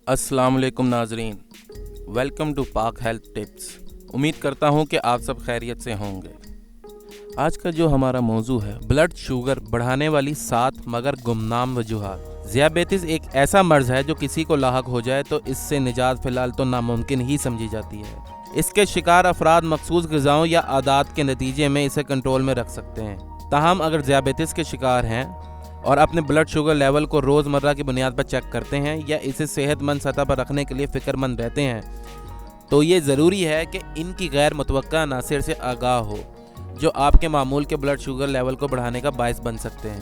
अस्सलाम वालेकुम नाजरीन, वेलकम टू पाक हेल्थ टिप्स। उम्मीद करता हूँ कि आप सब खैरियत से होंगे। आज का जो हमारा मौजू है, ब्लड शुगर बढ़ाने वाली 7 मगर गुमनाम वजूहात। ज़ियाबेतिस एक ऐसा मर्ज़ है जो किसी को लाहक हो जाए तो इससे निजात फ़िलहाल तो नामुमकिन ही समझी जाती है। इसके शिकार अफराद मखसूस ग़िज़ाओं या आदात के नतीजे में इसे कंट्रोल में रख सकते हैं। ताहम अगर ज़ियाबेतिस के शिकार हैं और अपने ब्लड शुगर लेवल को रोज़मर्रा की बुनियाद पर चेक करते हैं या इसे सेहतमंद सतह पर रखने के लिए फ़िक्रमंद रहते हैं, तो ये ज़रूरी है कि इनकी गैर मुतवक्का अनासिर से आगाह हो जो आपके मामूल के ब्लड शुगर लेवल को बढ़ाने का बायस बन सकते हैं।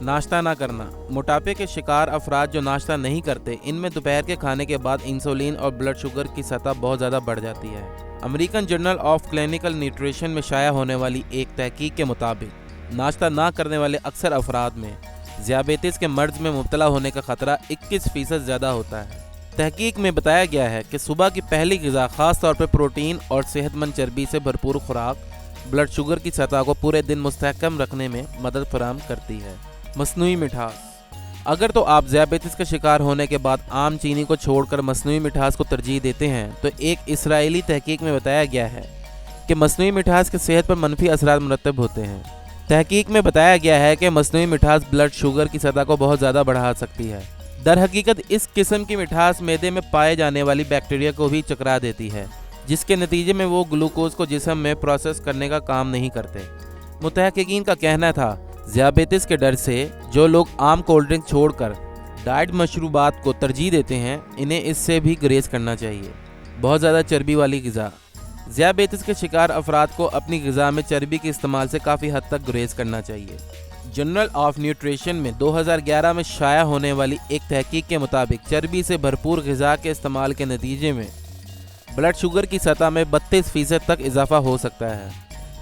नाश्ता ना करना। मोटापे के शिकार अफराद जो नाश्ता नहीं करते, इनमें दोपहर के खाने के बाद इंसुलिन और ब्लड शुगर की सतह बहुत ज़्यादा बढ़ जाती है। American journal of clinical nutrition में शाया होने वाली एक तहकीक के मुताबिक नाश्ता ना करने वाले अक्सर अफराद में ज़ियाबेतिस के मर्ज़ में मुब्तला होने का ख़तरा 21% ज़्यादा होता है। तहकीक में बताया गया है कि सुबह की पहली ग़िज़ा ख़ास तौर पर प्रोटीन और सेहतमंद चर्बी से भरपूर खुराक ब्लड शुगर की सतह को पूरे दिन मुस्तहकम रखने में मदद फराहम करती है। मसनूई मिठास। अगर तो आप ज़ियाबेतिस का शिकार होने के बाद आम चीनी को छोड़कर मसनूई मिठास को तरजीह देते हैं, तो एक इसराइली तहकीक में बताया गया है कि मसनूई मिठास के सेहत पर मनफी असरात मुरतब होते हैं। तहकीक में बताया गया है कि मसनूई मिठास ब्लड शुगर की सतह को बहुत ज़्यादा बढ़ा सकती है। दर हकीकत इस किस्म की मिठास मैदे में पाए जाने वाली बैक्टीरिया को भी चकरा देती है, जिसके नतीजे में वो ग्लूकोज को जिस्म में प्रोसेस करने का काम नहीं करते। मुतहक्किकीन का कहना था ज़ियाबेतिस के डर से जो लोग आम कोल्ड ड्रिंक छोड़कर डाइट मशरूबात को तरजीह देते हैं, इन्हें इससे भी गुरेज करना चाहिए। बहुत ज़्यादा चर्बी वाली ग़िज़ा। ज़ियाबेतिस के शिकार अफराद को अपनी ग़िज़ा में चर्बी के इस्तेमाल से काफ़ी हद तक गुरेज करना चाहिए। जर्नल ऑफ न्यूट्रिशन में 2011 में शाया होने वाली एक तहकीक के मुताबिक चर्बी से भरपूर ग़िज़ा के इस्तेमाल के नतीजे में ब्लड शुगर की सतह में 32% तक इजाफा हो सकता है।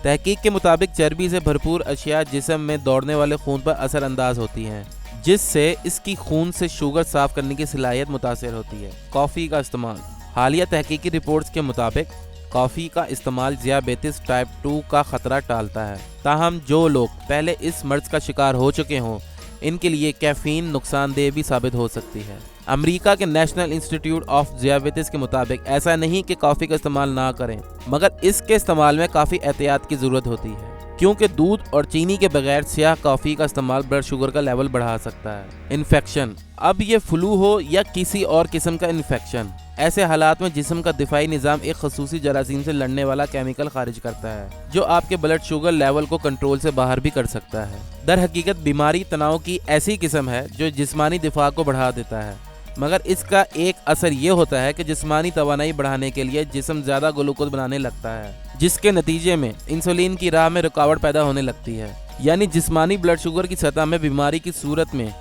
तहकीक के मुताबिक चर्बी से भरपूर अशिया जिस्म में दौड़ने वाले खून पर असरअंदाज होती हैं, जिससे इसकी खून से शुगर साफ करने की सलाहियत मुतासर होती है। कॉफ़ी का इस्तेमाल। हालिया तहकीकी रिपोर्ट्स के मुताबिक कॉफ़ी का इस्तेमाल ज़ियाबेतिस टाइप 2 का ख़तरा टालता है। ताहम जो लोग पहले इस मर्ज़ का शिकार हो चुके हों, इनके लिए कैफ़ीन नुकसानदेह भी साबित हो सकती है। अमेरिका के नेशनल इंस्टीट्यूट ऑफ ज़ियाबेतिस के मुताबिक ऐसा नहीं कि कॉफ़ी का इस्तेमाल ना करें, मगर इसके इस्तेमाल में काफ़ी एहतियात की ज़रूरत होती है, क्योंकि दूध और चीनी के बगैर स्याह कॉफ़ी का इस्तेमाल ब्लड शुगर का लेवल बढ़ा सकता है। इन्फेक्शन। अब ये फ्लू हो या किसी और किस्म का इन्फेक्शन, ऐसे हालात में जिस्म का दिफाई निज़ाम एक खसूसी जरासीम से लड़ने वाला केमिकल खारिज करता है, जो आपके ब्लड शुगर लेवल को कंट्रोल से बाहर भी कर सकता है। दर हकीकत बीमारी तनाव की ऐसी किस्म है जो जिस्मानी दिफा को बढ़ा देता है, मगर इसका एक असर ये होता है कि जिस्मानी तवानाई बढ़ाने के लिए जिस्म ज़्यादा ग्लूकोज बनाने लगता है, जिसके नतीजे में इंसुलिन की राह में रुकावट पैदा होने लगती है। यानी जिस्मानी ब्लड शुगर की सतह में बीमारी की सूरत में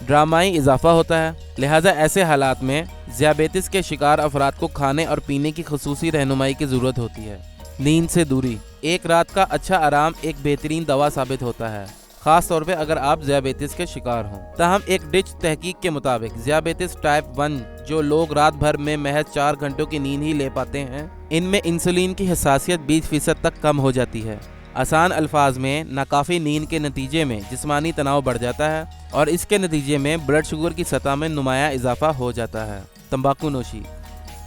ड्रामाई इजाफा होता है। लिहाजा ऐसे हालात में ज़ियाबेतिस के शिकार अफराद को खाने और पीने की खसूसी रहनुमाई की ज़रूरत होती है। नींद से दूरी। एक रात का अच्छा आराम एक बेहतरीन दवा साबित होता है, ख़ास तौर पे अगर आप ज़ियाबेतिस के शिकार हों। ताहम एक डिच तहकीक के मुताबिक ज़ियाबेतिस टाइप 1 जो लोग रात भर में महज 4 घंटों की नींद ही ले पाते हैं, इनमें इंसुलिन की हसासियत 20% तक कम हो जाती है। आसान अल्फाज में, नाकाफ़ी नींद के नतीजे में जिस्मानी तनाव बढ़ जाता है और इसके नतीजे में ब्लड शुगर की सतह में नुमाया इजाफा हो जाता है। तंबाकू नोशी।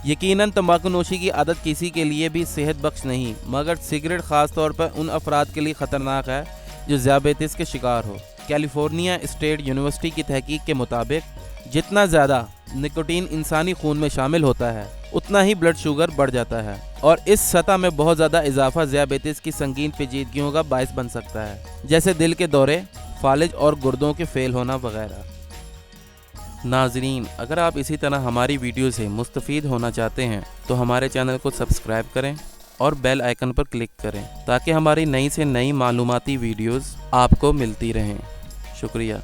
यकीनन तंबाकू नोशी की आदत किसी के लिए भी सेहत बख्श नहीं, मगर सिगरेट ख़ास तौर पर उन अफराद के लिए ख़तरनाक है जो ज़ियाबेतिस के शिकार हो। कैलिफोर्निया स्टेट यूनिवर्सिटी की तहकीक के मुताबिक जितना ज़्यादा निकोटीन इंसानी खून में शामिल होता है, उतना ही ब्लड शुगर बढ़ जाता है और इस सतह में बहुत ज़्यादा इजाफा ज़ियाबेतिस की संगीन पेचीदगियों का बायस बन सकता है, जैसे दिल के दौरे, फालिज और गुर्दों के फेल होना वगैरह। नाजरीन, अगर आप इसी तरह हमारी वीडियो से मुस्तफ़ीद होना चाहते हैं तो हमारे चैनल को सब्सक्राइब करें और बेल आइकन पर क्लिक करें, ताकि हमारी नई से नई मालूमाती वीडियोस आपको मिलती रहें। शुक्रिया।